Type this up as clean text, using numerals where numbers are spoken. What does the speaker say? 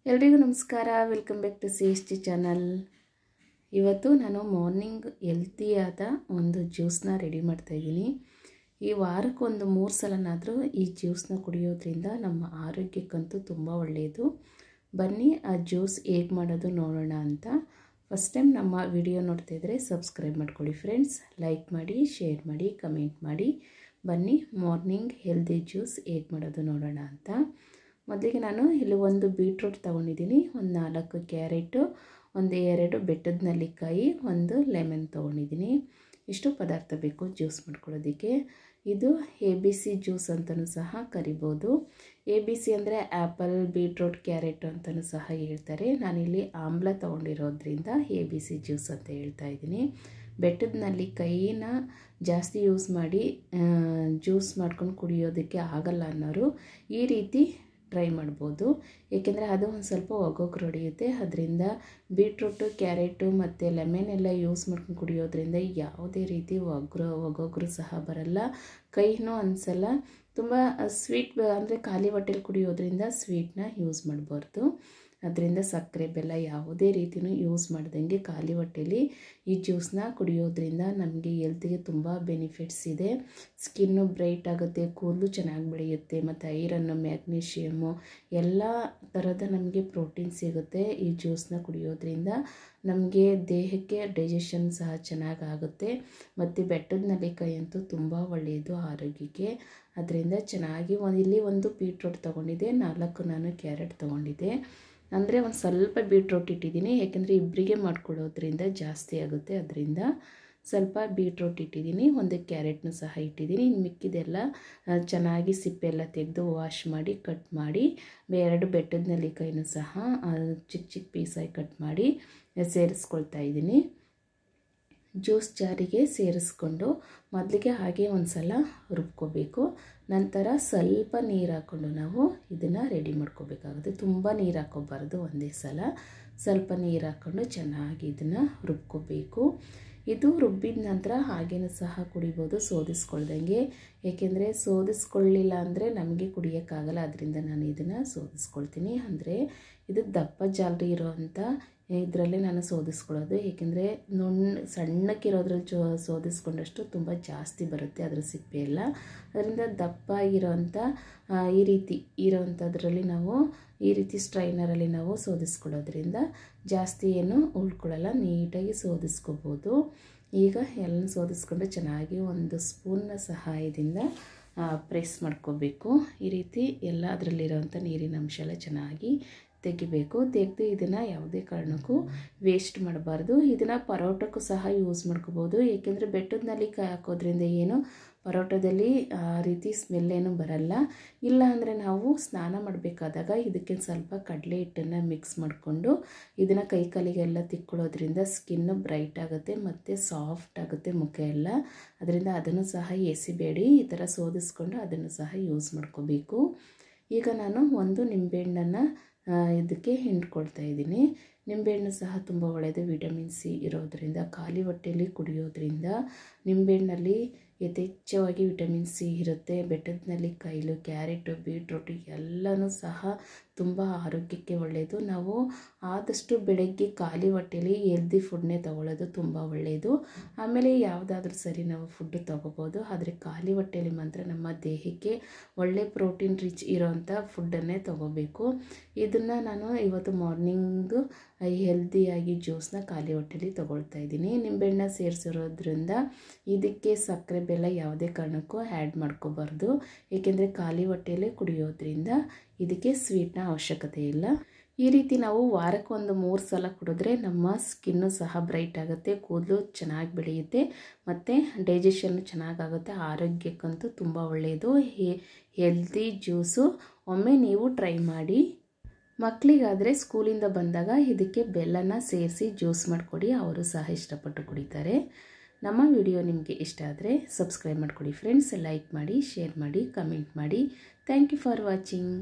ಎಲ್ರಿಗೂ ನಮಸ್ಕಾರ. Welcome back to CST channel. ಇವತ್ತು ನಾನು ಮಾರ್ನಿಂಗ್ ಹೆಲ್ತಿಯಾದ ಒಂದು ಜ್ಯೂಸ್ನ ರೆಡಿ ಮಾಡ್ತಾಯಿದ್ದೀನಿ. ಈ ವಾರಕ್ಕೆ ಒಂದು 3 ಸಲನಾದರೂ ಈ ಜ್ಯೂಸ್ನ ಕುಡಿಯೋದ್ರಿಂದ ನಮ್ಮ ಆರೋಗ್ಯಕ್ಕಂತೂ ತುಂಬ ಒಳ್ಳೆಯದು. ಬನ್ನಿ ಆ ಜ್ಯೂಸ್ ಹೇಗೆ ಮಾಡೋದು ನೋಡೋಣ ಅಂತ. ಫಸ್ಟ್ ಟೈಮ್ ನಮ್ಮ ವಿಡಿಯೋ ನೋಡ್ತಾಯಿದ್ರೆ ಸಬ್ಸ್ಕ್ರೈಬ್ ಮಾಡ್ಕೊಳ್ಳಿ ಫ್ರೆಂಡ್ಸ್. ಲೈಕ್ ಮಾಡಿ, ಶೇರ್ ಮಾಡಿ, ಕಮೆಂಟ್ ಮಾಡಿ. ಬನ್ನಿ ಮಾರ್ನಿಂಗ್ ಹೆಲ್ದಿ ಜ್ಯೂಸ್ ಹೇಗೆ ಮಾಡೋದು ನೋಡೋಣ ಅಂತ. ಮೊದಲಿಗೆ ನಾನು ಇಲ್ಲಿ ಒಂದು ಬೀಟ್ರೂಟ್ ತೊಗೊಂಡಿದ್ದೀನಿ, ಒಂದು 4 ಕ್ಯಾರೆಟು, ಒಂದು 2 ಬೆಟ್ಟದ ನೆಲ್ಲಿಕಾಯಿ, ಒಂದು ಲೆಮನ್ ತೊಗೊಂಡಿದ್ದೀನಿ. ಇಷ್ಟು ಪದಾರ್ಥ ಬೇಕು ಜ್ಯೂಸ್ ಮಾಡ್ಕೊಳ್ಳೋದಕ್ಕೆ. ಇದು ABC ಜ್ಯೂಸ್ ಅಂತಲೂ ಸಹ ಕರಿಬೋದು. ABC ಅಂದರೆ ಆ್ಯಪಲ್, ಬೀಟ್ರೂಟ್, ಕ್ಯಾರೆಟ್ ಅಂತಲೂ ಸಹ ಹೇಳ್ತಾರೆ. ನಾನಿಲ್ಲಿ ಆಮ್ಲ ತೊಗೊಂಡಿರೋದ್ರಿಂದ ABC ಜ್ಯೂಸ್ ಅಂತ ಹೇಳ್ತಾ ಇದ್ದೀನಿ. ಬೆಟ್ಟದ ನೆಲ್ಲಿಕಾಯಿನ ಜಾಸ್ತಿ ಯೂಸ್ ಮಾಡಿ ಜ್ಯೂಸ್ ಮಾಡ್ಕೊಂಡು ಕುಡಿಯೋದಕ್ಕೆ ಆಗಲ್ಲ ಅನ್ನೋರು ಈ ರೀತಿ ಟ್ರೈ ಮಾಡ್ಬೋದು. ಏಕೆಂದರೆ ಅದು ಒಂದು ಸ್ವಲ್ಪ ಒಗ್ಗೊಗ್ರು ಹೊಡೆಯುತ್ತೆ. ಅದರಿಂದ ಬೀಟ್ರೂಟು, ಕ್ಯಾರೆಟು ಮತ್ತು ಲೆಮನ್ ಎಲ್ಲ ಯೂಸ್ ಮಾಡ್ಕೊಂಡು ಕುಡಿಯೋದ್ರಿಂದ ಯಾವುದೇ ರೀತಿ ಒಗ್ಗೊಗ್ರು ಸಹ ಬರಲ್ಲ, ಕೈನೂ ಅನಿಸಲ್ಲ. ತುಂಬ ಸ್ವೀಟ್ ಅಂದರೆ ಖಾಲಿ ಹೊಟ್ಟೆಲಿ ಕುಡಿಯೋದ್ರಿಂದ ಸ್ವೀಟ್ನ ಯೂಸ್ ಮಾಡಬಾರ್ದು. ಅದರಿಂದ ಸಕ್ಕರೆ, ಬೆಲ್ಲ ಯಾವುದೇ ರೀತಿಯೂ ಯೂಸ್ ಮಾಡ್ದಂಗೆ ಖಾಲಿ ಹೊಟ್ಟೆಲಿ ಈ ಜ್ಯೂಸನ್ನ ಕುಡಿಯೋದ್ರಿಂದ ನಮಗೆ ಹೆಲ್ತಿಗೆ ತುಂಬ ಬೆನಿಫಿಟ್ಸ್ ಇದೆ. ಸ್ಕಿನ್ನು ಬ್ರೈಟ್ ಆಗುತ್ತೆ, ಕೂದಲು ಚೆನ್ನಾಗಿ ಬೆಳೆಯುತ್ತೆ, ಮತ್ತು ಐರನ್ನು, ಮ್ಯಾಗ್ನೀಷಿಯಮ್ಮು ಎಲ್ಲ ಥರದ ನಮಗೆ ಪ್ರೋಟೀನ್ ಸಿಗುತ್ತೆ. ಈ ಜ್ಯೂಸನ್ನ ಕುಡಿಯೋದ್ರಿಂದ ನಮಗೆ ದೇಹಕ್ಕೆ ಡೈಜೆಷನ್ ಸಹ ಚೆನ್ನಾಗಾಗುತ್ತೆ. ಮತ್ತು ಬೆಟ್ಟದ ನೆಲ್ಲಿಕಾಯಿ ಅಂತೂ ತುಂಬ ಒಳ್ಳೆಯದು ಆರೋಗ್ಯಕ್ಕೆ. ಅದರಿಂದ ಚೆನ್ನಾಗಿ ಇಲ್ಲಿ ಒಂದು ಬೀಟ್ರೂಟ್ ತೊಗೊಂಡಿದ್ದೆ, 4 ನಾನು ಕ್ಯಾರೆಟ್ ತೊಗೊಂಡಿದ್ದೆ. ಅಂದರೆ ಒಂದು ಸ್ವಲ್ಪ ಬೀಟ್ರೂಟ್ ಇಟ್ಟಿದ್ದೀನಿ, ಯಾಕೆಂದರೆ ಇಬ್ಬರಿಗೆ ಮಾಡ್ಕೊಳ್ಳೋದ್ರಿಂದ ಜಾಸ್ತಿ ಆಗುತ್ತೆ. ಅದರಿಂದ ಸ್ವಲ್ಪ ಬೀಟ್ರೂಟ್ ಇಟ್ಟಿದ್ದೀನಿ, ಒಂದು ಕ್ಯಾರೆಟ್ನೂ ಸಹ ಇಟ್ಟಿದ್ದೀನಿ. ಇನ್ನು ಮಿಕ್ಕಿದೆಲ್ಲ ಚೆನ್ನಾಗಿ ಸಿಪ್ಪೆಲ್ಲ ತೆಗೆದು ವಾಶ್ ಮಾಡಿ ಕಟ್ ಮಾಡಿ 2 ಬೆಟ್ಟದ ನೆಲ್ಲಿಕಾಯಿನೂ ಸಹ ಚಿಕ್ಕ ಚಿಕ್ಕ ಪೀಸಾಗಿ ಕಟ್ ಮಾಡಿ ಸೇರಿಸ್ಕೊಳ್ತಾ ಇದ್ದೀನಿ. ಜ್ಯೂಸ್ ಜಾರಿಗೆ ಸೇರಿಸ್ಕೊಂಡು ಮೊದಲಿಗೆ ಹಾಗೆ ಒಂದು ಸಲ ರುಬ್ಕೋಬೇಕು. ನಂತರ ಸ್ವಲ್ಪ ನೀರು ಹಾಕ್ಕೊಂಡು ನಾವು ಇದನ್ನು ರೆಡಿ ಮಾಡ್ಕೋಬೇಕಾಗುತ್ತೆ. ತುಂಬ ನೀರು ಹಾಕ್ಕೋಬಾರ್ದು, ಒಂದೇ ಸಲ ಸ್ವಲ್ಪ ನೀರು ಹಾಕ್ಕೊಂಡು ಚೆನ್ನಾಗಿ ಇದನ್ನು ರುಬ್ಕೋಬೇಕು. ಇದು ರುಬ್ಬಿದ ನಂತರ ಹಾಗೇನೂ ಸಹ ಕುಡಿಬೋದು ಸೋದಿಸ್ಕೊಳ್ದಂಗೆ. ಏಕೆಂದರೆ ಸೋದಿಸ್ಕೊಳ್ಳಿಲ್ಲ ಅಂದರೆ ನಮಗೆ ಕುಡಿಯೋಕ್ಕಾಗಲ್ಲ. ಅದರಿಂದ ನಾನು ಇದನ್ನು ಸೋದಿಸ್ಕೊಳ್ತೀನಿ. ಅಂದರೆ ಇದು ದಪ್ಪ ಜಾಲರಿ ಇರೋವಂಥ ಇದರಲ್ಲೇ ನಾನು ಸೋದಿಸ್ಕೊಳ್ಳೋದು. ಏಕೆಂದರೆ ಸಣ್ಣಕ್ಕಿರೋದ್ರಲ್ಲಿ ಸೋದಿಸ್ಕೊಂಡಷ್ಟು ತುಂಬ ಜಾಸ್ತಿ ಬರುತ್ತೆ ಅದರ ಸಿಪ್ಪೆ ಎಲ್ಲ. ಅದರಿಂದ ದಪ್ಪ ಇರೋವಂಥ ಈ ರೀತಿ ಇರೋವಂಥದ್ರಲ್ಲಿ ನಾವು ಈ ರೀತಿ ಸ್ಟ್ರೈನರಲ್ಲಿ ನಾವು ಸೋದಿಸ್ಕೊಳ್ಳೋದ್ರಿಂದ ಜಾಸ್ತಿ ಏನು ಉಳ್ಕೊಳ್ಳಲ್ಲ, ನೀಟಾಗಿ ಸೋದಿಸ್ಕೋಬೋದು. ಈಗ ಎಲ್ಲ ಸೋದಿಸ್ಕೊಂಡು ಚೆನ್ನಾಗಿ ಒಂದು ಸ್ಪೂನ್ನ ಸಹಾಯದಿಂದ ಪ್ರೆಸ್ ಮಾಡ್ಕೋಬೇಕು. ಈ ರೀತಿ ಎಲ್ಲ ಅದರಲ್ಲಿರೋವಂಥ ನೀರಿನ ಅಂಶ ಎಲ್ಲ ಚೆನ್ನಾಗಿ ತೆಗಿಬೇಕು. ತೆಗೆದು ಇದನ್ನು ಯಾವುದೇ ಕಾರಣಕ್ಕೂ ವೇಸ್ಟ್ ಮಾಡಬಾರ್ದು. ಇದನ್ನು ಪರೋಟಕ್ಕೂ ಸಹ ಯೂಸ್ ಮಾಡ್ಕೋಬೋದು. ಏಕೆಂದರೆ ಬೆಟ್ಟದ ನೆಲ್ಲಿಕಾಯಿ ಹಾಕೋದ್ರಿಂದ ಏನು ಪರೋಟದಲ್ಲಿ ಆ ರೀತಿ ಸ್ಮೆಲ್ಲೇನು ಬರಲ್ಲ. ಇಲ್ಲ ಅಂದರೆ ನಾವು ಸ್ನಾನ ಮಾಡಬೇಕಾದಾಗ ಇದಕ್ಕೆ ಸ್ವಲ್ಪ ಕಡಲೆ ಹಿಟ್ಟನ್ನು ಮಿಕ್ಸ್ ಮಾಡಿಕೊಂಡು ಇದನ್ನು ಕೈಕಾಲಿಗೆಲ್ಲ ತಿಕ್ಕೊಳ್ಳೋದ್ರಿಂದ ಸ್ಕಿನ್ನು ಬ್ರೈಟ್ ಆಗುತ್ತೆ ಮತ್ತು ಸಾಫ್ಟ್ ಆಗುತ್ತೆ ಮುಖ ಎಲ್ಲ. ಅದರಿಂದ ಅದನ್ನು ಸಹ ಎಸಿಬೇಡಿ, ಈ ಥರ ಸೋದಿಸ್ಕೊಂಡು ಅದನ್ನು ಸಹ ಯೂಸ್ ಮಾಡ್ಕೋಬೇಕು. ಈಗ ನಾನು ಒಂದು ನಿಂಬೆಹಣ್ಣನ್ನು ಇದಕ್ಕೆ ಹಿಂಡ್ಕೊಳ್ತಾ ಇದ್ದೀನಿ. ನಿಂಬೆಹಣ್ಣು ಸಹ ತುಂಬ ಒಳ್ಳೆಯದು, ವಿಟಮಿನ್ C ಇರೋದರಿಂದ. ಖಾಲಿ ಹೊಟ್ಟೆಯಲ್ಲಿ ಕುಡಿಯೋದ್ರಿಂದ ನಿಂಬೆಹಣ್ಣಲ್ಲಿ ಯಥೇಚ್ಛವಾಗಿ ವಿಟಮಿನ್ C ಇರುತ್ತೆ. ಬೆಟ್ಟದ ನೆಲ್ಲಿಕಾಯಿಲು, ಕ್ಯಾರೆಟು, ಬೀಟ್ರೂಟು ಎಲ್ಲನೂ ಸಹ ತುಂಬ ಆರೋಗ್ಯಕ್ಕೆ ಒಳ್ಳೆಯದು. ನಾವು ಆದಷ್ಟು ಬೆಳಗ್ಗೆ ಖಾಲಿ ಹೊಟ್ಟೆಯಲ್ಲಿ ಹೆಲ್ದಿ ಫುಡ್ನೇ ತೊಗೊಳ್ಳೋದು ತುಂಬ ಒಳ್ಳೆಯದು. ಆಮೇಲೆ ಯಾವುದಾದ್ರೂ ಸರಿ ನಾವು ಫುಡ್ಡು ತೊಗೋಬೋದು, ಆದರೆ ಖಾಲಿ ಹೊಟ್ಟೆಯಲ್ಲಿ ಮಾತ್ರ ನಮ್ಮ ದೇಹಕ್ಕೆ ಒಳ್ಳೆ ಪ್ರೋಟೀನ್ ರಿಚ್ ಇರೋವಂಥ ಫುಡ್ಡನ್ನೇ ತೊಗೋಬೇಕು. ಇದನ್ನು ನಾನು ಇವತ್ತು ಮಾರ್ನಿಂಗು ಹೆಲ್ದಿಯಾಗಿ ಜ್ಯೂಸನ್ನ ಖಾಲಿ ಹೊಟ್ಟೆಯಲ್ಲಿ ತೊಗೊಳ್ತಾ ಇದ್ದೀನಿ. ನಿಂಬೆಹಣ್ಣ ಸೇರಿಸಿರೋದ್ರಿಂದ ಇದಕ್ಕೆ ಸಕ್ಕರೆ, ಬೆಲ್ಲ ಯಾವುದೇ ಕಾರಣಕ್ಕೂ ಆ್ಯಡ್ ಮಾಡ್ಕೋಬಾರ್ದು. ಏಕೆಂದರೆ ಖಾಲಿ ಹೊಟ್ಟೆಯಲ್ಲೇ ಕುಡಿಯೋದ್ರಿಂದ ಇದಕ್ಕೆ ಸ್ವೀಟ್ನ ಅವಶ್ಯಕತೆ ಇಲ್ಲ. ಈ ರೀತಿ ನಾವು ವಾರಕ್ಕೆ ಒಂದು 3 ಸಲ ಕುಡಿದ್ರೆ ನಮ್ಮ ಸ್ಕಿನ್ನು ಸಹ ಬ್ರೈಟ್ ಆಗುತ್ತೆ, ಕೂದಲು ಚೆನ್ನಾಗಿ ಬೆಳೆಯುತ್ತೆ, ಮತ್ತು ಡೈಜೆಷನ್ನು ಚೆನ್ನಾಗಾಗುತ್ತೆ. ಆರೋಗ್ಯಕ್ಕಂತೂ ತುಂಬ ಒಳ್ಳೆಯದು ಹೆಲ್ದಿ ಜ್ಯೂಸು. ಒಮ್ಮೆ ನೀವು ಟ್ರೈ ಮಾಡಿ. ಮಕ್ಕಳಿಗಾದರೆ ಸ್ಕೂಲಿಂದ ಬಂದಾಗ ಇದಕ್ಕೆ ಬೆಲ್ಲನ ಸೇರಿಸಿ ಜ್ಯೂಸ್ ಮಾಡಿಕೊಡಿ, ಅವರು ಸಹ ಇಷ್ಟಪಟ್ಟು ಕುಡಿತಾರೆ. ನಮ್ಮ ವಿಡಿಯೋ ನಿಮಗೆ ಇಷ್ಟ ಆದರೆ ಸಬ್ಸ್ಕ್ರೈಬ್ ಮಾಡಿಕೊಡಿ ಫ್ರೆಂಡ್ಸ್. ಲೈಕ್ ಮಾಡಿ, ಶೇರ್ ಮಾಡಿ, ಕಮೆಂಟ್ ಮಾಡಿ. Thank you for watching.